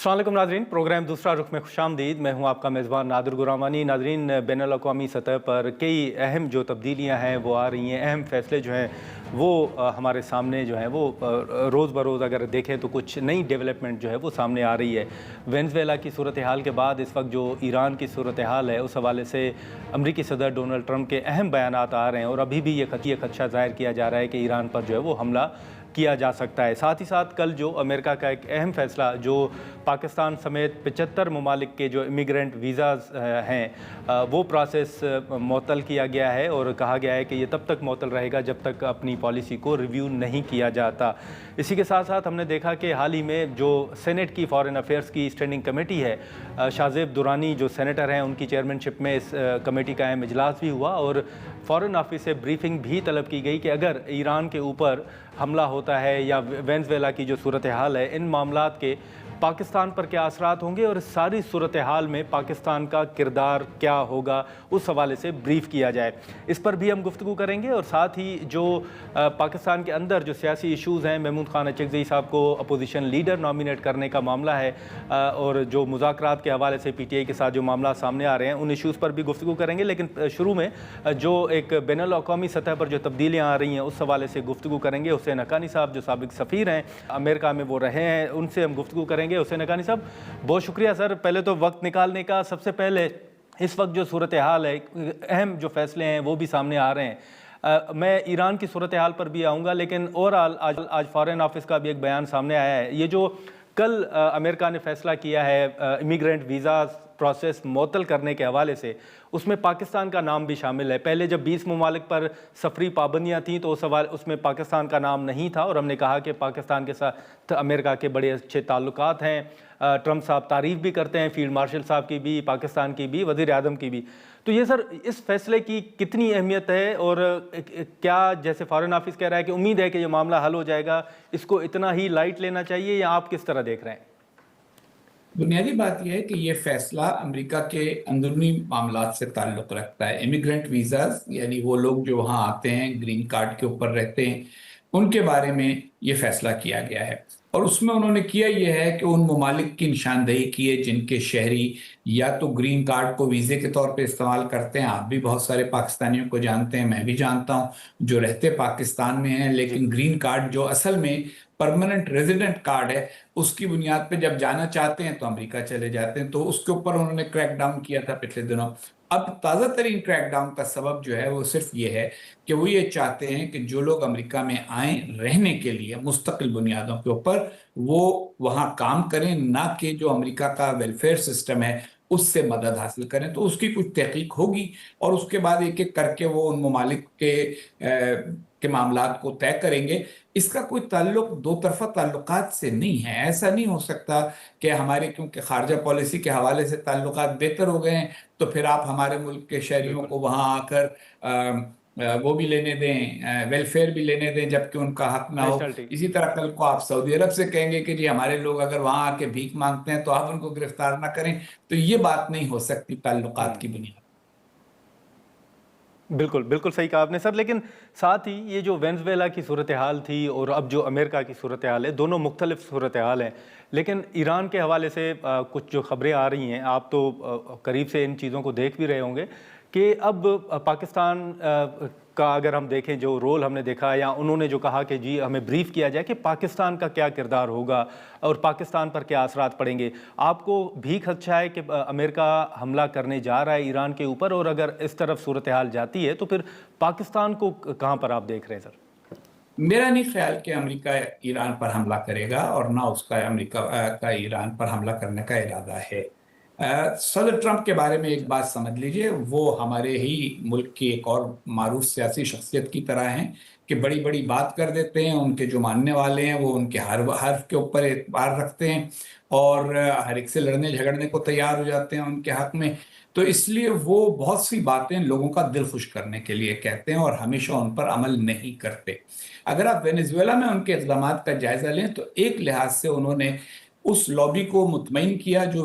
अस्सलाम वालेकुम नाज़रीन, प्रोग्राम दूसरा रुख में खुशामदीद। मैं हूं आपका मेज़बान नादिर गुरामानी। नाज़रीन, बैनुल-अक़वामी सतह पर कई अहम जो तब्दीलियां हैं वो आ रही हैं, अहम फ़ैसले जो हैं वो हमारे सामने जो हैं वो रोज़ बरोज़ अगर देखें तो कुछ नई डेवलपमेंट जो है वो सामने आ रही है। वेनेज़ुएला की सूरत हाल के बाद इस वक्त जो ईरान की सूरत हाल है उस हवाले से अमरीकी सदर डोनाल्ड ट्रंप के अहम बयानात आ रहे हैं और अभी भी ये खदशा ज़ाहिर किया जा रहा है कि ईरान पर जो है वो हमला किया जा सकता है। साथ ही साथ कल जो अमेरिका का एक अहम फ़ैसला जो पाकिस्तान समेत 75 ममालिक के जो इमिग्रेंट वीज़ाज़ हैं वो प्रोसेस मुअत्तल किया गया है और कहा गया है कि ये तब तक मुअत्तल रहेगा जब तक अपनी पॉलिसी को रिव्यू नहीं किया जाता। इसी के साथ साथ हमने देखा कि हाल ही में जो सेनेट की फ़ॉरेन अफेयर्स की स्टैंडिंग कमेटी है, शाज़ेब दुरानी जो सेनेटर हैं उनकी चेयरमैनशिप में इस कमेटी का अहम इजलास भी हुआ और फ़ॉरेन ऑफिस से ब्रीफिंग भी तलब की गई कि अगर ईरान के ऊपर हमला होता है या वेनेज़ुएला की जो सूरत हाल है, इन मामलात के पाकिस्तान पर क्या असरात होंगे और सारी सूरत हाल में पाकिस्तान का किरदार क्या होगा, उस हवाले से ब्रीफ़ किया जाए। इस पर भी हम गुफ्तगू करेंगे और साथ ही जो पाकिस्तान के अंदर जो सियासी इशूज़ हैं, महमूद खान अचकज़ई साहब को अपोजिशन लीडर नॉमिनेट करने का मामला है और जो मुज़ाकरात के हवाले से PTI के साथ जो मामला सामने आ रहे हैं, उन इशूज़ पर भी गुफ्तगू करेंगे। लेकिन शुरू में जो एक बैनुल-अक़वामी सतह पर जो तब्दीलियाँ आ रही हैं उस हवाले से गुफ्तगू करेंगे। हुसैन हक्कानी साहब जो साबिक़ सफ़ीर हैं अमेरिका में वो रहे हैं, उनसे हम गुफ्तगू करेंगे। हुसैन हक्कानी साहब, बहुत शुक्रिया सर पहले तो वक्त निकालने का। सबसे पहले इस वक्त जो सूरत हाल है, अहम जो फैसले हैं वो भी सामने आ रहे हैं। मैं ईरान की सूरत हाल पर भी आऊँगा, लेकिन ओवरऑल आज फ़ॉरेन ऑफिस का भी एक बयान सामने आया है। ये जो कल अमेरिका ने फ़ैसला किया है इमिग्रेंट वीज़ा प्रोसेस मुअत्तल करने के हवाले से, उसमें पाकिस्तान का नाम भी शामिल है। पहले जब 20 ममालिक पर सफरी पाबंदियाँ थीं तो उसमें पाकिस्तान का नाम नहीं था और हमने कहा कि पाकिस्तान के साथ अमेरिका के बड़े अच्छे ताल्लुकात हैं। ट्रंप साहब तारीफ़ भी करते हैं फील्ड मार्शल साहब की भी, पाकिस्तान की भी, वज़ीर आज़म की भी। तो ये सर इस फैसले की कितनी अहमियत है और क्या, जैसे फ़ॉरेन ऑफिस कह रहा है कि उम्मीद है कि ये मामला हल हो जाएगा, इसको इतना ही लाइट लेना चाहिए या आप किस तरह देख रहे हैं? बुनियादी बात यह है कि ये फैसला अमेरिका के अंदरूनी मामलात से ताल्लुक़ रखता है। इमिग्रेंट वीज़ाज़ यानी वो लोग जो वहाँ आते हैं, ग्रीन कार्ड के ऊपर रहते हैं, उनके बारे में ये फैसला किया गया है। और उसमें उन्होंने किया ये है कि उन ममालिक की निशानदेही की है जिनके शहरी या तो ग्रीन कार्ड को वीज़े के तौर पे इस्तेमाल करते हैं। आप भी बहुत सारे पाकिस्तानियों को जानते हैं, मैं भी जानता हूँ, जो रहते पाकिस्तान में हैं लेकिन ग्रीन कार्ड जो असल में परमानेंट रेजिडेंट कार्ड है उसकी बुनियाद पे जब जाना चाहते हैं तो अमेरिका चले जाते हैं। तो उसके ऊपर उन्होंने क्रैक डाउन किया था पिछले दिनों। अब ताज़ा तरीन क्रैक डाउन का सबब जो है वो सिर्फ ये है कि वो ये चाहते हैं कि जो लोग अमेरिका में आए रहने के लिए मुस्तकिल बुनियादों के ऊपर, वो वहाँ काम करें, ना कि जो अमेरिका का वेलफेयर सिस्टम है उससे मदद हासिल करें। तो उसकी कुछ तहकीक होगी और उसके बाद एक एक करके वो उन ममालिक के मामलात को तय करेंगे। इसका कोई ताल्लुक दो तरफा ताल्लुकात से नहीं है। ऐसा नहीं हो सकता कि हमारे क्योंकि खारजा पॉलिसी के हवाले से ताल्लुकात बेहतर हो गए हैं तो फिर आप हमारे मुल्क के शहरियों को वहाँ आकर वो भी लेने दें, वेलफेयर भी लेने दें जबकि उनका हक ना हो। नेशनलिटी। इसी तरह कल को आप सऊदी अरब से कहेंगे कि जी हमारे लोग अगर वहाँ आके भीख मांगते हैं तो आप उनको गिरफ्तार ना करें। तो ये बात नहीं हो सकती ताल्लुकात की बुनियाद। बिल्कुल, बिल्कुल सही कहा आपने सर। लेकिन साथ ही ये जो वेनेज़ुएला की सूरत हाल थी और अब जो अमेरिका की सूरत हाल है, दोनों मुख्तलिफ सूरत हाल हैं। लेकिन ईरान के हवाले से कुछ जो ख़बरें आ रही हैं, आप तो करीब से इन चीज़ों को देख भी रहे होंगे कि अब पाकिस्तान का अगर हम देखें, जो रोल हमने देखा या उन्होंने जो कहा कि जी हमें ब्रीफ किया जाए कि पाकिस्तान का क्या किरदार होगा और पाकिस्तान पर क्या असरात पड़ेंगे। आपको भी खदशा है कि अमेरिका हमला करने जा रहा है ईरान के ऊपर और अगर इस तरफ सूरत हाल जाती है तो फिर पाकिस्तान को कहाँ पर आप देख रहे हैं सर? मेरा नहीं ख्याल कि अमेरिका ईरान पर हमला करेगा और ना उसका अमेरिका का ईरान पर हमला करने का इरादा है। सदर ट्रंप के बारे में एक बात समझ लीजिए, वो हमारे ही मुल्क की एक और मारूफ सियासी शख्सियत की तरह हैं कि बड़ी बड़ी बात कर देते हैं। उनके जो मानने वाले हैं वो उनके हर हर्फ के ऊपर एतबार रखते हैं और हर एक से लड़ने झगड़ने को तैयार हो जाते हैं उनके हक में। तो इसलिए वो बहुत सी बातें लोगों का दिल खुश करने के लिए कहते हैं और हमेशा उन पर अमल नहीं करते। अगर आप वेनेजुएला में उनके इक़दामात का जायजा लें तो एक लिहाज से उन्होंने उस लॉबी को मुतमईन किया जो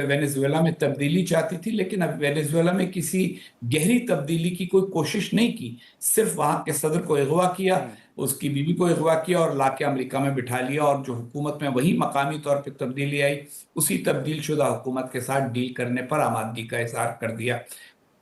वेनेजुएला में तब्दीली चाहती थी, लेकिन अब वेनेजुएला में किसी गहरी तब्दीली की कोई कोशिश नहीं की। सिर्फ वहां के सदर को अगवा किया, उसकी बीवी को अगवा किया और लाके अमेरिका में बिठा लिया, और जो हुकूमत में वही मकामी तौर पे तब्दीली आई, उसी तब्दील शुदा हुकूमत के साथ डील करने पर आमादगी का इजहार कर दिया।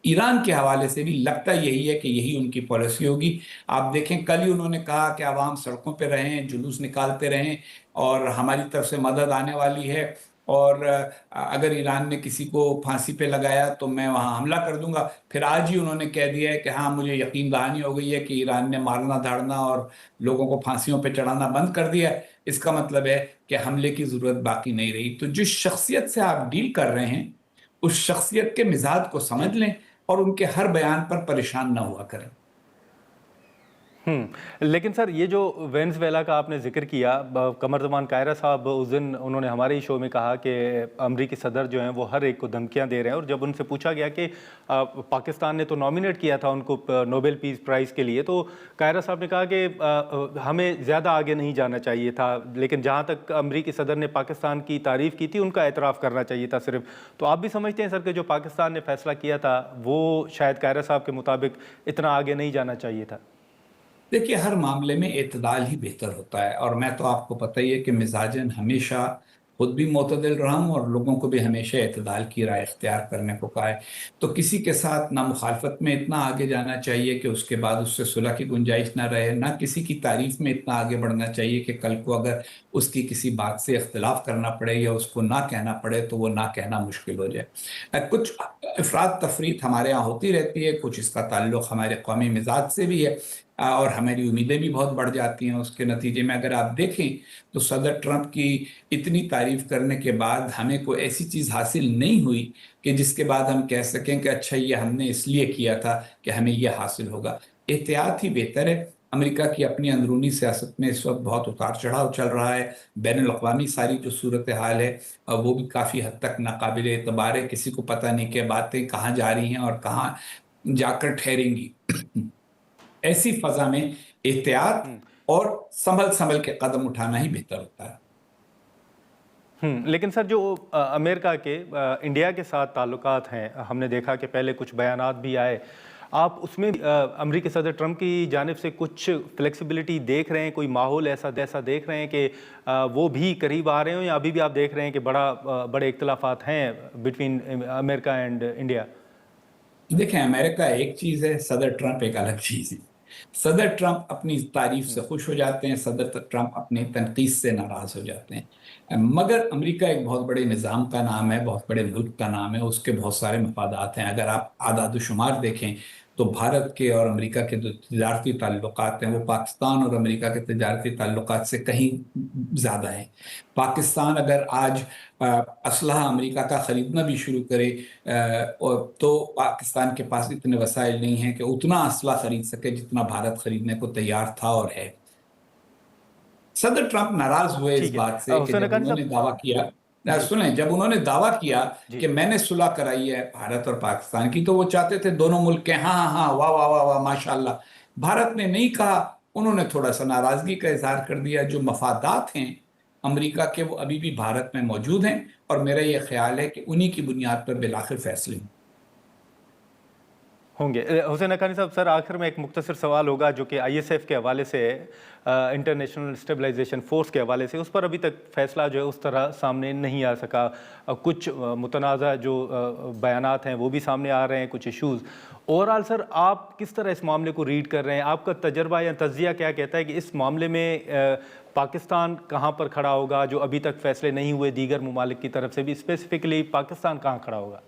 ईरान के हवाले से भी लगता यही है कि यही उनकी पॉलिसी होगी। आप देखें, कल ही उन्होंने कहा कि आवाम सड़कों पे रहें, जुलूस निकालते रहें और हमारी तरफ से मदद आने वाली है, और अगर ईरान ने किसी को फांसी पे लगाया तो मैं वहां हमला कर दूंगा। फिर आज ही उन्होंने कह दिया है कि हाँ, मुझे यकीन दहानी हो गई है कि ईरान ने मारना धाड़ना और लोगों को फांसियों पे चढ़ाना बंद कर दिया है। इसका मतलब है कि हमले की जरूरत बाकी नहीं रही। तो जिस शख्सियत से आप डील कर रहे हैं, उस शख्सियत के मिजाज को समझ जी। लें और उनके हर बयान पर परेशान ना हुआ करें। लेकिन सर, ये जो वेनेजुएला का आपने जिक्र किया, कमरजमान कायरा साहब उस दिन उन्होंने हमारे ही शो में कहा कि अमरीकी सदर जो हैं वो हर एक को धमकियां दे रहे हैं, और जब उनसे पूछा गया कि पाकिस्तान ने तो नॉमिनेट किया था उनको नोबेल पीस प्राइज़ के लिए, तो कायरा साहब ने कहा कि हमें ज़्यादा आगे नहीं जाना चाहिए था, लेकिन जहाँ तक अमरीकी सदर ने पाकिस्तान की तारीफ़ की थी, उनका एतराफ़ करना चाहिए था सिर्फ। तो आप भी समझते हैं सर कि जो पाकिस्तान ने फैसला किया था वो शायद कायरा साहब के मुताबिक इतना आगे नहीं जाना चाहिए था? देखिए, हर मामले में एतदाल ही बेहतर होता है, और मैं तो आपको पता ही है कि मिजाजन हमेशा खुद भी मोतदिल रहा हूं और लोगों को भी हमेशा एतदाल की राय इख्तियार करने को कहा है। तो किसी के साथ ना मुखालफत में इतना आगे जाना चाहिए कि उसके बाद उससे सुलह की गुंजाइश ना रहे, ना किसी की तारीफ में इतना आगे बढ़ना चाहिए कि कल को अगर उसकी किसी बात से इख्तिलाफ करना पड़े या उसको ना कहना पड़े तो वो ना कहना मुश्किल हो जाए। कुछ अफरात तफरीत हमारे यहाँ होती रहती है, कुछ इसका ताल्लुक हमारे कौमी मिजाज से भी है, और हमारी उम्मीदें भी बहुत बढ़ जाती हैं। उसके नतीजे में अगर आप देखें तो सदर ट्रंप की इतनी तारीफ करने के बाद हमें कोई ऐसी चीज़ हासिल नहीं हुई कि जिसके बाद हम कह सकें कि अच्छा, ये हमने इसलिए किया था कि हमें ये हासिल होगा। एहतियात ही बेहतर है। अमेरिका की अपनी अंदरूनी सियासत में इस वक्त बहुत उतार चढ़ाव चल रहा है। बैनुल अक़वामी सारी जो सूरत हाल है वो भी काफ़ी हद तक नाकाबिल एतबार है। किसी को पता नहीं कि बातें कहाँ जा रही हैं और कहाँ जाकर ठहरेंगी। ऐसी फजा में एहतियात और संभल संभल के कदम उठाना ही बेहतर होता है। लेकिन सर, जो अमेरिका के इंडिया के साथ ताल्लुकात हैं, हमने देखा कि पहले कुछ बयानात भी आए, आप उसमें अमेरिकी सदर ट्रंप की जानिब से कुछ फ्लेक्सिबिलिटी देख रहे हैं? कोई माहौल ऐसा देख रहे हैं कि वो भी करीब आ रहे हो, या अभी भी आप देख रहे हैं कि बड़े इख्तलाफात हैं बिटवीन अमेरिका एंड इंडिया? देखें, अमेरिका एक चीज है, सदर ट्रंप एक अलग चीज है। सदर ट्रंप अपनी तारीफ से खुश हो जाते हैं, सदर ट्रंप अपनी तनकीद से नाराज हो जाते हैं। मगर अमेरिका एक बहुत बड़े निज़ाम का नाम है, बहुत बड़े मुल्क का नाम है, उसके बहुत सारे मफादात हैं। अगर आप आदाद शुमार देखें तो भारत के और अमेरिका के जो तजारती ताल्लुकात हैं वो पाकिस्तान और अमेरिका के तजारती ताल्लुकात से कहीं ज़्यादा हैं। पाकिस्तान अगर आज असलहा अमेरिका का ख़रीदना भी शुरू करे तो पाकिस्तान के पास इतने वसाइल नहीं हैं कि उतना असला खरीद सके जितना भारत खरीदने को तैयार था और है। सदर ट्रंप नाराज हुए इस ठीक है। बात से कि हुसैन जब हक्कानी उन्होंने साहब। दावा किया, जी। सुने, जब उन्होंने दावा किया जी। कि मैंने सुलह कराई है भारत और पाकिस्तान की, तो वो चाहते थे दोनों मुल्क के हाँ हाँ हाँ, वाह वाह वाह वाह, माशाल्लाह। भारत ने नहीं कहा, उन्होंने थोड़ा सा नाराजगी का इजहार कर दिया। जो मफादात हैं अमेरिका के वो अभी भी भारत में मौजूद हैं, और मेरा ये ख्याल है कि उन्हीं की बुनियाद पर बिलाखिर फैसले होंगे। हुसैन हक्कानी साहब, सर आखिर में एक मुख्तसर सवाल होगा जो कि आईएसएफ के हवाले से है, इंटरनेशनल स्टेबलाइजेशन फोर्स के हवाले से। उस पर अभी तक फैसला जो है उस तरह सामने नहीं आ सका। कुछ मुतनाज़ा जो बयानात हैं वो भी सामने आ रहे हैं, कुछ इश्यूज़। ओवरऑल सर, आप किस तरह इस मामले को रीड कर रहे हैं? आपका तजर्बा या तज्जिया क्या कहता है कि इस मामले में पाकिस्तान कहाँ पर खड़ा होगा? जो अभी तक फैसले नहीं हुए दीगर ममालिक की तरफ से भी, स्पेसिफिकली पाकिस्तान कहाँ खड़ा होगा?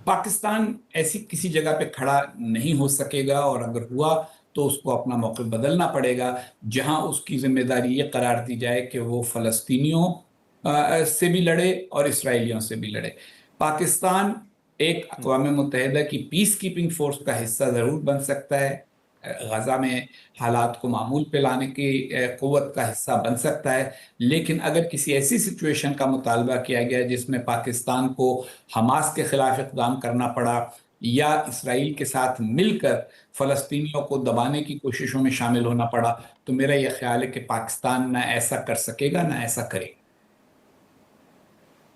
पाकिस्तान ऐसी किसी जगह पे खड़ा नहीं हो सकेगा, और अगर हुआ तो उसको अपना मौक़िफ़ बदलना पड़ेगा, जहां उसकी जिम्मेदारी ये करार दी जाए कि वो फ़लस्तीनियों से भी लड़े और इसराइलियों से भी लड़े। पाकिस्तान एक अक़वाम मुत्तहिदा की पीस कीपिंग फोर्स का हिस्सा ज़रूर बन सकता है, गजा में हालात को मामूल पे लाने की क़ुव्वत का हिस्सा बन सकता है। लेकिन अगर किसी ऐसी सिचुएशन का मुतालबा किया गया जिसमें पाकिस्तान को हमास के खिलाफ इक़दाम करना पड़ा या इसराइल के साथ मिलकर फ़लस्तीनियों को दबाने की कोशिशों में शामिल होना पड़ा, तो मेरा यह ख्याल है कि पाकिस्तान ना ऐसा कर सकेगा ना ऐसा करेगा।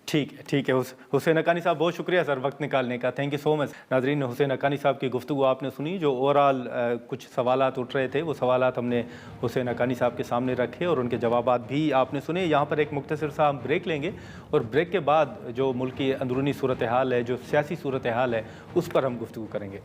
ठीक है हुसैन हक्कानी साहब, बहुत शुक्रिया सर वक्त निकालने का, थैंक यू सो मच। नाजरीन, हुसैन हक्कानी साहब की गुफ्तगू आपने सुनी, जो ओवरऑल कुछ सवालात उठ रहे थे वो सवालात हमने हुसैन हक्कानी साहब के सामने रखे और उनके जवाबात भी आपने सुने। यहाँ पर एक मुख्तसर सा हम ब्रेक लेंगे और ब्रेक के बाद जो मुल्क की अंदरूनी सूरत हाल है, जो सियासी सूरत हाल है, उस पर हम गुफ्तगू करेंगे।